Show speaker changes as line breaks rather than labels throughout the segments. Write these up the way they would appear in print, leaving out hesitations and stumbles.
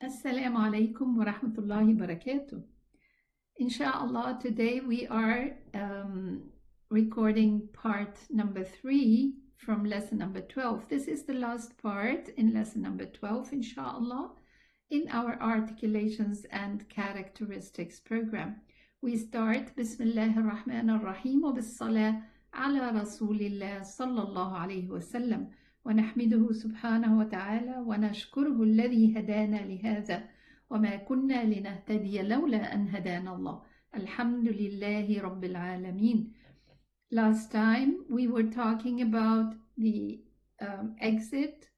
Assalamu alaikum wa rahmatullahi wa barakatuh. Inshallah, today we are recording part number 3 from lesson number 12. This is the last part in lesson number 12, inshallah, in our articulations and characteristics program. We start Bismillah ar-Rahman ar-Rahim wa bis-salah ala Rasulillah sallallahu alayhi wa sallam. ونحمده سبحانه وتعالى ونشكره الذي هدانا لهذا وما كنا لنهتدي لولا أن هدانا الله الحمد لله رب العالمين. Last time we were talking about the exit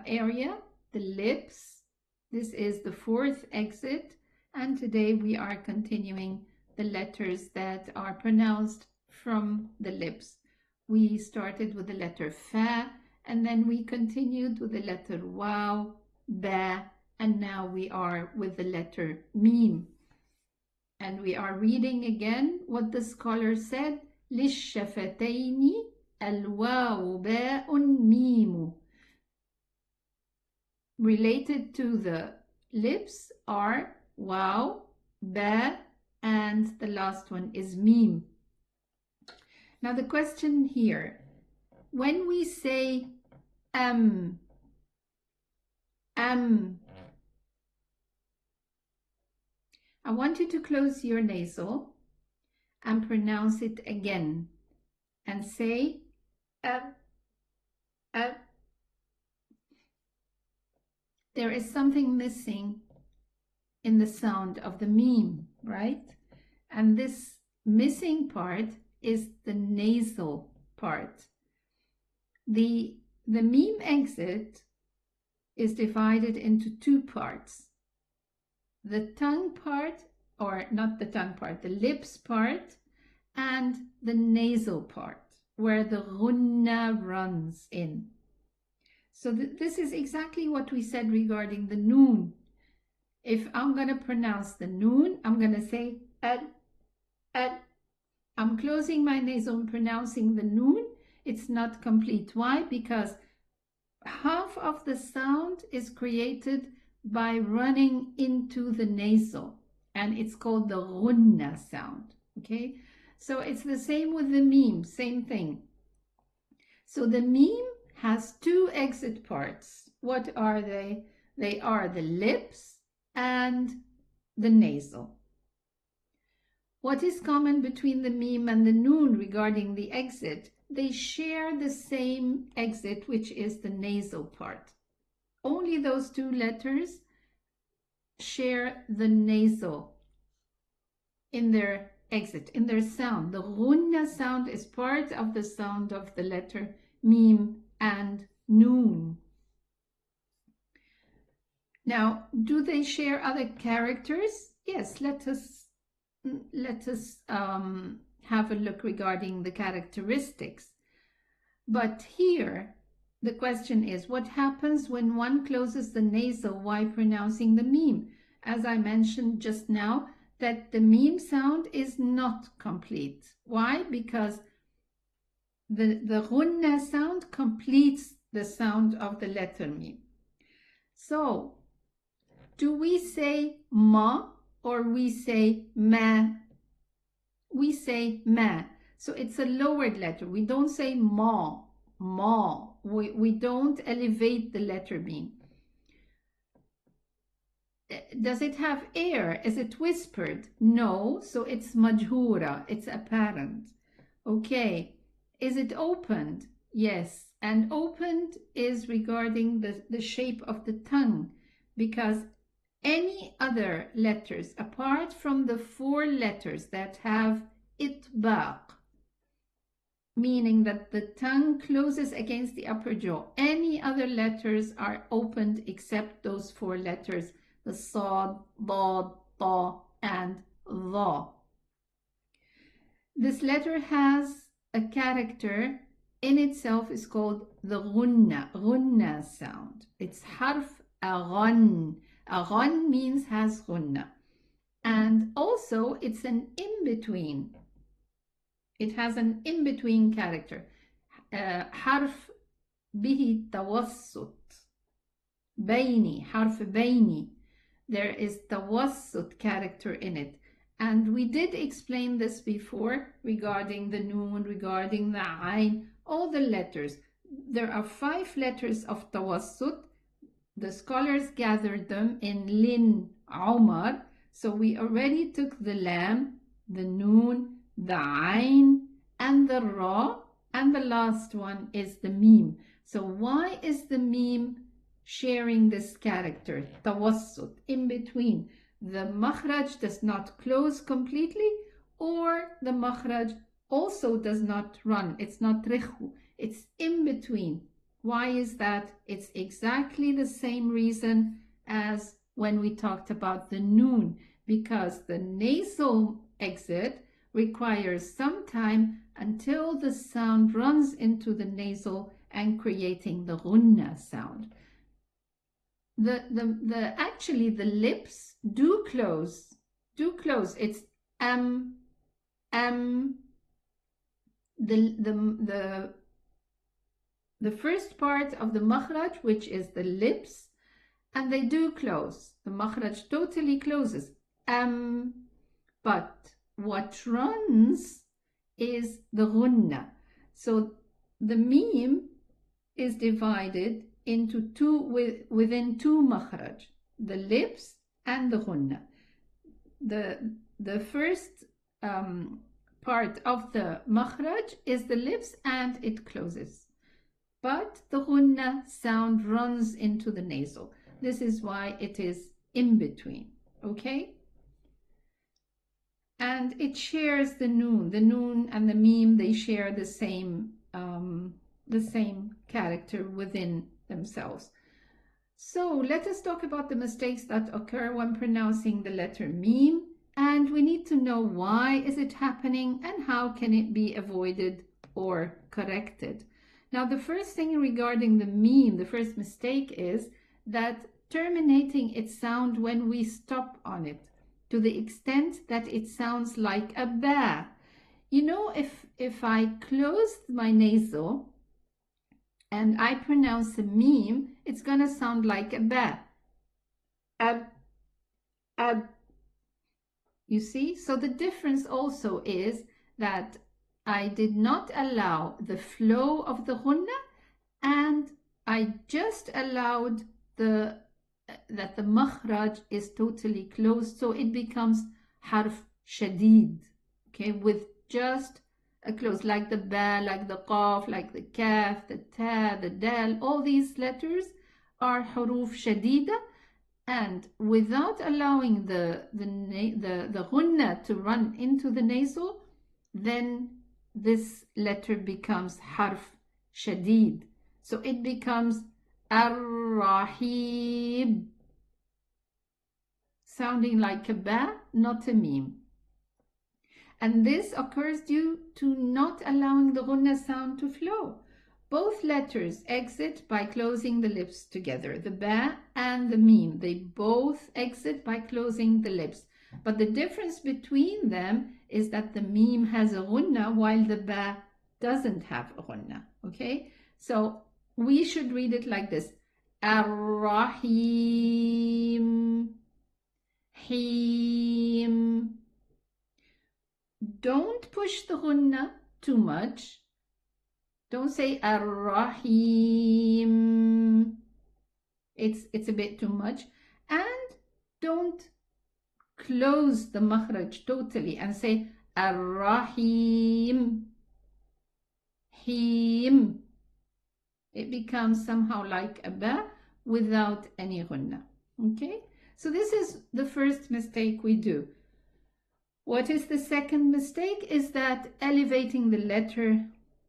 area, the lips. This is the fourth exit, and today we are continuing the letters that are pronounced from the lips. We started with the letter Fa, and then we continued with the letter Waw, Ba, and now we are with the letter Mim. And we are reading again what the scholar said, لِلشَّفَتَيْنِ الْوَاوُ بَاءٌ مِيمُ. Related to the lips are Waw, Ba, and the last one is Mim. Now the question here, when we say I want you to close your nasal and pronounce it again and say There is something missing in the sound of the meme, right? And this missing part is the nasal part. The meme exit is divided into two parts. The tongue part, or not the tongue part, the lips part, and the nasal part, where the ghunna runs in. So this is exactly what we said regarding the noon. If I'm going to pronounce the noon, I'm going to say ad. I'm closing my nasal and pronouncing the noon. It's not complete. Why? Because half of the sound is created by running into the nasal, and it's called the ghunna sound. Okay, so it's the same with the meme, same thing. So the meme has two exit parts. What are they? They are the lips and the nasal. What is common between the meme and the noon regarding the exit? They share the same exit, which is the nasal part. Only those two letters share the nasal in their exit, in their sound. The ghunna sound is part of the sound of the letter meme and noon. Now, do they share other characters? Yes, let us have a look regarding the characteristics. But here, the question is, what happens when one closes the nasal while pronouncing the meme? As I mentioned just now, that the meme sound is not complete. Why? Because the ghunna sound completes the sound of the letter meme. So, do we say ma or we say ma? We say ma. So it's a lowered letter. We don't say ma. We don't elevate the letter meme. Does it have air? Is it whispered? No. So it's majhura. It's apparent. Okay. Is it opened? Yes. And opened is regarding the shape of the tongue, because any other letters apart from the four letters that have itbaq, meaning that the tongue closes against the upper jaw, any other letters are opened except those four letters, the sad, dad, ta, and dha. This letter has a character in itself, is called the ghunna sound. It's harf aghan. Aghan means has ghunna. And also it's an in-between. It has an in-between character. Harf bihi tawassut. بيني, حرف بيني. There is tawassut character in it. And we did explain this before regarding the noon, regarding the ayn, all the letters. There are 5 letters of tawassut. The scholars gathered them in Lin Omar. So we already took the lam, the noon, the ayn, and the ra, and the last one is the meme. So why is the meme sharing this character, tawassut, in between? The makhraj does not close completely, or the makhraj also does not run. It's not rikhu. It's in between. Why is that? It's exactly the same reason as when we talked about the noon, because the nasal exit requires some time until the sound runs into the nasal and creating the ghunna sound. Actually the lips do close. It's the first part of the makhraj, which is the lips, and they do close. The makhraj totally closes. But what runs is the ghunna. So the meme is divided into within 2 makhraj, the lips and the ghunna. The first part of the makhraj is the lips and it closes. But the ghunna sound runs into the nasal. This is why it is in between, okay? And it shares the noon. The noon and the meme, they share the same character within themselves. So let us talk about the mistakes that occur when pronouncing the letter meme, and we need to know why is it happening and how can it be avoided or corrected. Now, the first thing regarding the meme, the first mistake is that terminating its sound when we stop on it, to the extent that it sounds like a ba. You know, if I closed my nasal and I pronounce a meme, it's going to sound like a ba. Ab. You see? So the difference also is that I did not allow the flow of the ghunna, and I just allowed that the makhraj is totally closed, so it becomes harf shadid, okay, with just a close, like the ba, like the qaf, like the kaf, the ta, the dal. All these letters are huruf shadida, and without allowing the ghunna to run into the nasal, then this letter becomes harf shadid. So it becomes ar-rahib, sounding like a ba, not a meme. And this occurs due to not allowing the ghunna sound to flow. Both letters exit by closing the lips together. The ba and the meme, they both exit by closing the lips. But the difference between them is that the meme has a ghunna while the ba doesn't have a ghunna. Okay? So we should read it like this. Ar-Rahim. Him. Don't push the ghunna too much. Don't say Ar-Rahim. It's a bit too much. And don't close the makhraj totally and say Ar-Rahim. Him. It becomes somehow like a ba without any ghunna. Okay? So this is the first mistake we do. What is the second mistake? Is that elevating the letter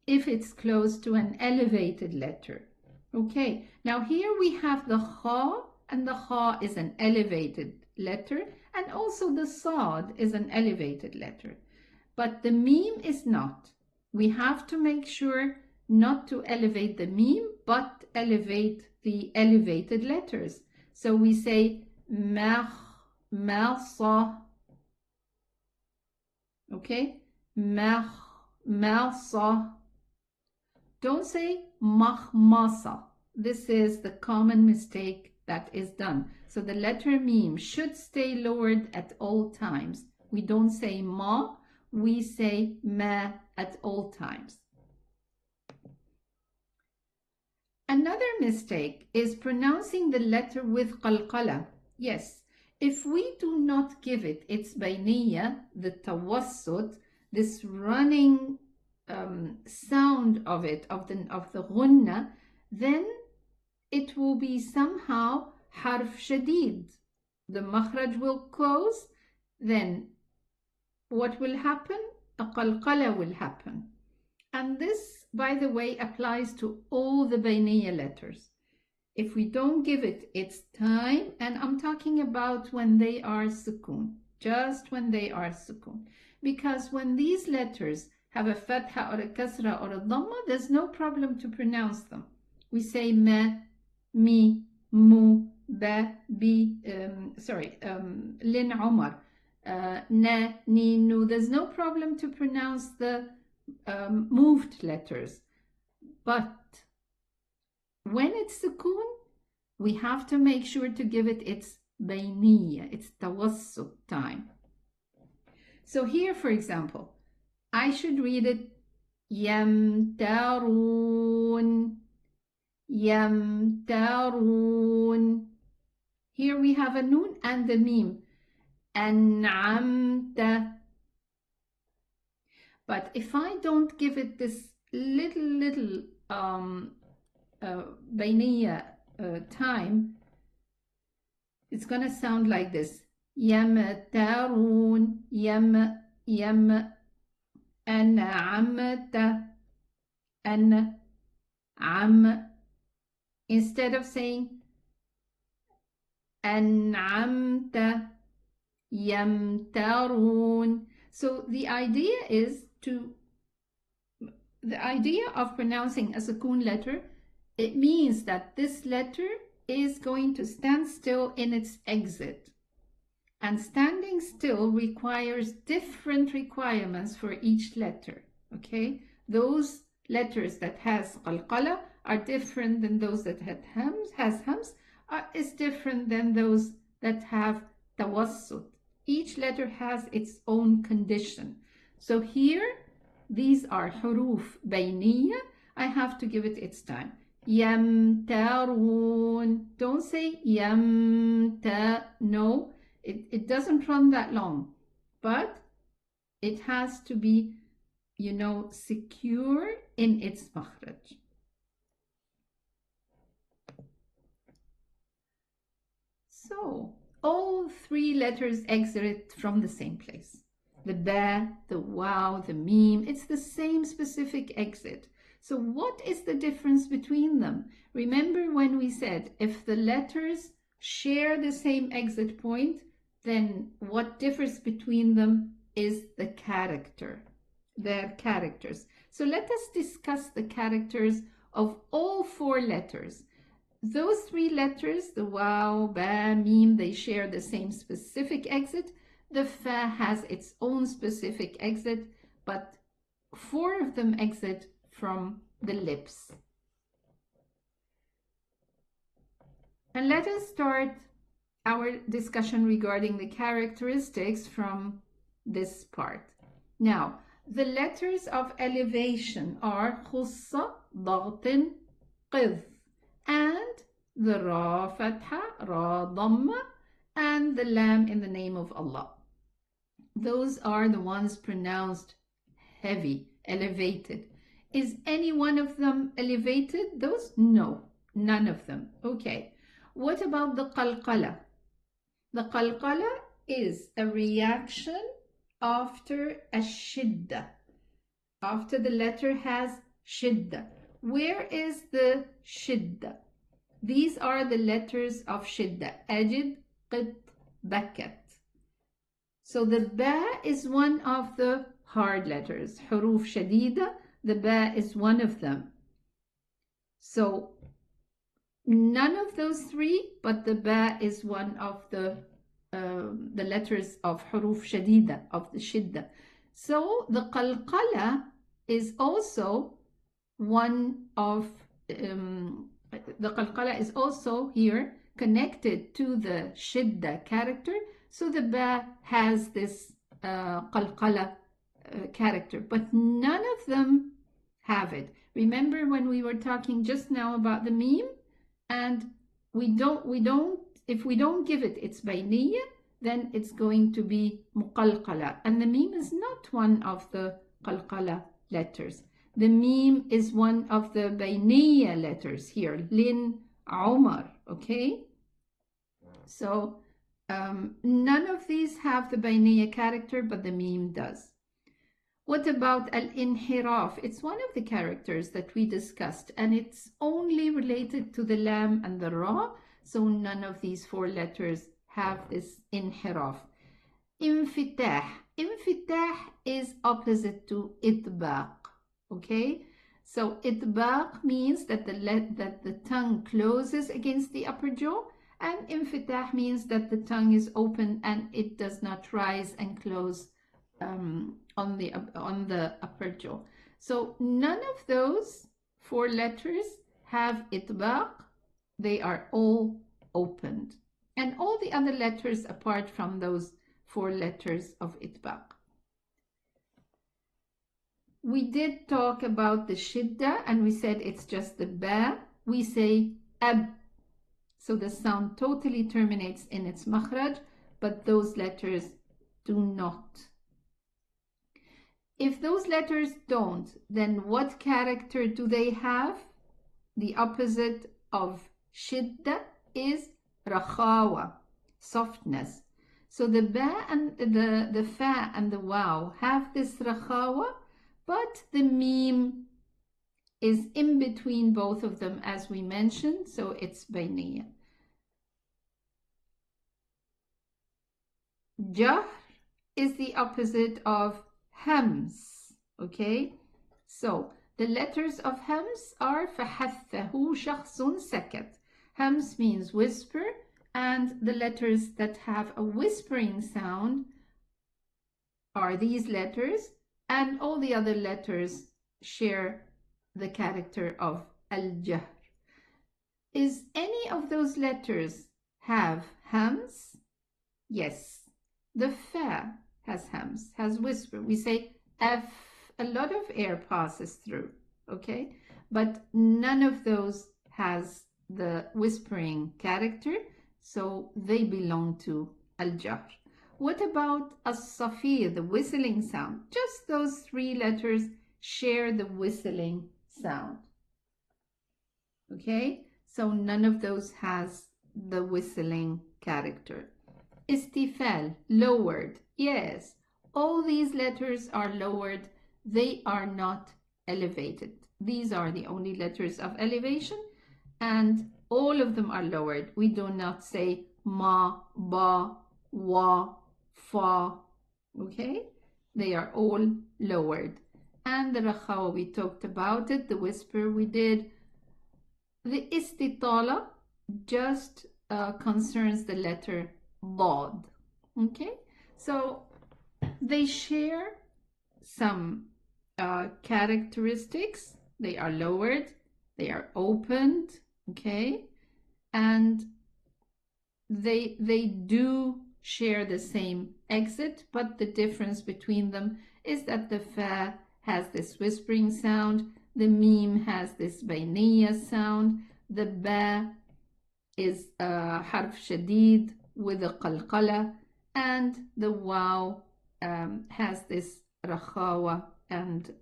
if it's close to an elevated letter. Okay, now here we have the kha, and the kha is an elevated letter, and also the sad is an elevated letter. But the meme is not. We have to make sure not to elevate the meme, but elevate the elevated letters. So we say sa. Okay, sa. Don't say mahmasa. This is the common mistake that is done. So the letter meme should stay lowered at all times. We don't say ma, we say ma at all times. Another mistake is pronouncing the letter with qalqala. Yes, if we do not give it its bayniyya, the tawassut, this running sound of it, of the ghunna, then it will be somehow harf shadid. The makhraj will close, then what will happen? A qalqala will happen. And this, by the way, applies to all the bayniyya letters. If we don't give it its time, and I'm talking about when they are sukoon, just when they are sukoon. Because when these letters have a fatha or a kasra or a dhamma, there's no problem to pronounce them. We say ma, mi, mu, ba, bi, lin, umar, na, ni, nu. There's no problem to pronounce the moved letters. But when it's sukoon, we have to make sure to give it its bayniyya, its tawassut time. So here, for example, I should read it yamtarun, yamtarun. Here we have a noon and a meme. An'amta. But if I don't give it this little bayniyya time, it's going to sound like this. Yamtarun, yam, an'amta, an'am. Instead of saying an'amta, yamtarun. So the idea of pronouncing a sukoon letter, it means that this letter is going to stand still in its exit. And standing still requires different requirements for each letter. Okay? Those letters that has qalqala are different than those that has hams, is different than those that have tawassut. Each letter has its own condition. So here, these are huruf bayniyya. I have to give it its time. Yamtarun. Don't say yamta. No, it doesn't run that long. But it has to be, secure in its makhraj. So, all three letters exit from the same place. The ba, the waw, the meme, it's the same specific exit. So what is the difference between them? Remember when we said if the letters share the same exit point, then what differs between them is the character, their characters. So let us discuss the characters of all four letters. Those three letters, the waw, ba, meme, they share the same specific exit. The fa has its own specific exit, but four of them exit from the lips. And let us start our discussion regarding the characteristics from this part. Now, the letters of elevation are khussa, dagtin, qidh, and the ra fatha, ra dhamma, and the lam in the name of Allah. Those are the ones pronounced heavy, elevated. Is any one of them elevated? Those? No, none of them. Okay. What about the qalqala? The qalqala is a reaction after a shidda. After the letter has shidda. Where is the shidda? These are the letters of shidda. Ajid, qit, bakat. So the ba is one of the hard letters. Huruf shadida, the ba is one of them. So none of those three, but the ba is one of the letters of huruf shadida, of the shidda. So the qalqala is also one of, the qalqala is also here connected to the shidda character, so the ba has this qalqala character, but none of them have it. Remember when we were talking just now about the meme, and if we don't give it its bayniyya, then it's going to be muqalqala, and the meme is not one of the qalqala letters. The meme is one of the bayniyya letters here, Lin, Umar, okay? So none of these have the bayniyya character, but the meme does. What about al-inhiraf? It's one of the characters that we discussed, and it's only related to the lam and the ra, so none of these four letters have this inhiraf. Infitah. Infitah is opposite to itbaq, okay? So itbaq means that the tongue closes against the upper jaw, and infitah means that the tongue is open and it does not rise and close on the upper jaw. So none of those four letters have itbaq. They are all opened. And all the other letters apart from those four letters of itbaq. We did talk about the shidda, and we said it's just the ba. We say ab. So the sound totally terminates in its makhraj, but those letters do not. If those letters don't, then what character do they have? The opposite of shidda is rakhawa, softness. So the ba and the fa and the waw have this rakhawa, but the meme is in between both of them, as we mentioned, so it's bayniyya. Jahr is the opposite of hams, okay? So the letters of hams are فَحَثَّهُ شَخْصٌ سَكَتْ. Hams means whisper, and the letters that have a whispering sound are these letters, and all the other letters share the character of al-jahr. Is any of those letters have hams? Yes. The fa has hams, has whisper. We say f, a lot of air passes through, okay? But none of those has the whispering character, so they belong to al-jahr. What about as-safir, the whistling sound? Just those three letters share the whistling sound. Okay, so none of those has the whistling character. Istifal, lowered. Yes, all these letters are lowered. They are not elevated. These are the only letters of elevation, and all of them are lowered. We do not say ma, ba, wa, fa. Okay, they are all lowered. And the rakhawa, we talked about it. The whisper, we did. The istitala just concerns the letter dad. Okay, so they share some characteristics. They are lowered, they are opened, okay, and they do share the same exit, but the difference between them is that the fa has this whispering sound, the meme has this bayniyya sound, the ba is harf shadid with a qalqala, and the waw has this rakhawa, and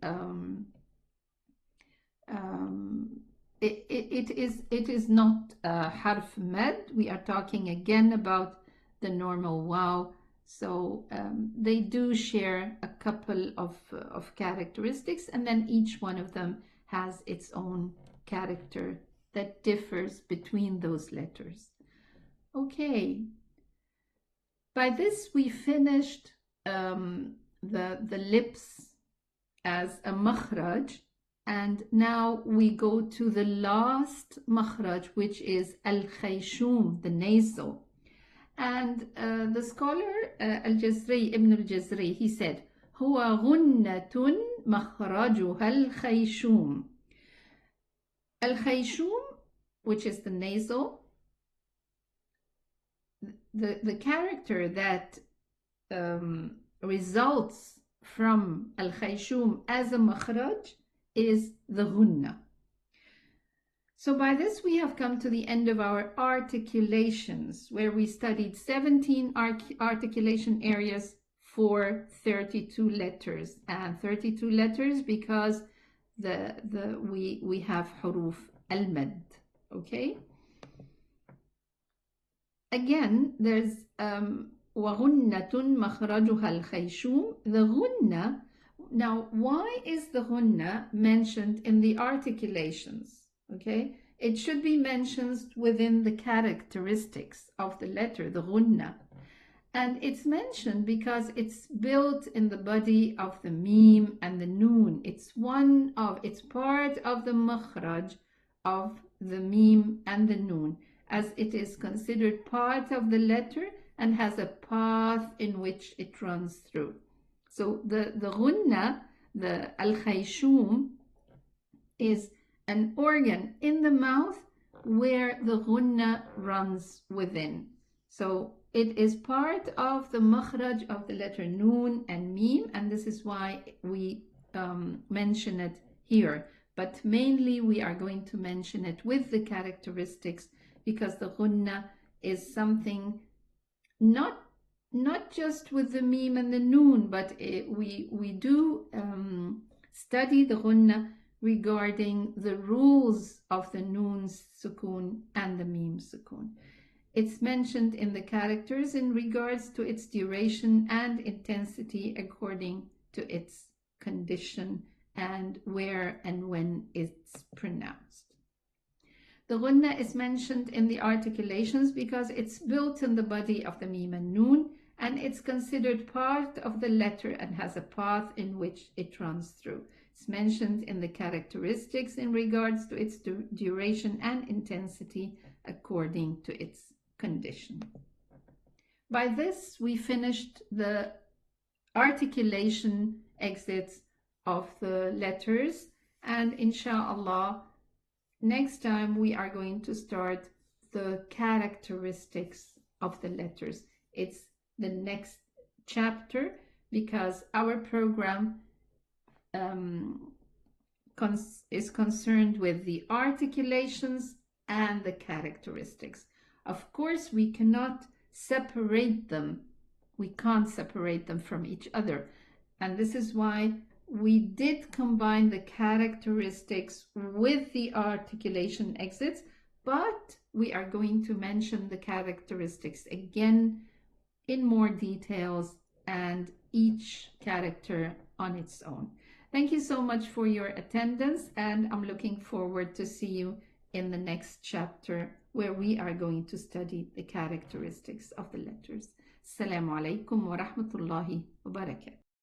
it is not harf mad. We are talking again about the normal waw. So they do share a couple of characteristics, and then each one of them has its own character that differs between those letters. Okay, by this we finished the lips as a makhraj, and now we go to the last makhraj, which is al-khayshum, the nasal. And the scholar al-Jazri, Ibn al-Jazri, he said, هو غنة مخرجها الخيشوم. Al-khayshum, which is the nasal, the character that results from al-khayshum as a makhraj is the ghunna. So by this we have come to the end of our articulations, where we studied 17 articulation areas for 32 letters, and 32 letters because we have huruf al-mad. Okay, again there's وَغُنَّةٌ مَخْرَجُهَا الْخَيْشُومِ. The ghunna. Now, why is the ghunna mentioned in the articulations? Okay, it should be mentioned within the characteristics of the letter, the ghunna. And it's mentioned because it's built in the body of the mim and the noon. It's part of the makhraj of the mim and the noon, as it is considered part of the letter and has a path in which it runs through. So the ghunna, the al-khayshum, is an organ in the mouth where the ghunna runs within. So it is part of the makhraj of the letter noon and mim, and this is why we mention it here. But mainly we are going to mention it with the characteristics, because the ghunna is something not just with the mim and the noon, but we do study the ghunna regarding the rules of the noon sukun and the mim sukun. It's mentioned in the characters in regards to its duration and intensity according to its condition and where and when it's pronounced. The ghunna is mentioned in the articulations because it's built in the body of the mim and noon, and it's considered part of the letter and has a path in which it runs through. It's mentioned in the characteristics in regards to its duration and intensity according to its condition. By this, we finished the articulation exits of the letters, and inshallah, next time we are going to start the characteristics of the letters. It's the next chapter, because our program is concerned with the articulations and the characteristics. Of course, we cannot separate them. We can't separate them from each other. And this is why we did combine the characteristics with the articulation exits, but we are going to mention the characteristics again in more details and each character on its own. Thank you so much for your attendance, and I'm looking forward to see you in the next chapter, where we are going to study the characteristics of the letters. Assalamu alaikum wa rahmatullahi wa barakatuh.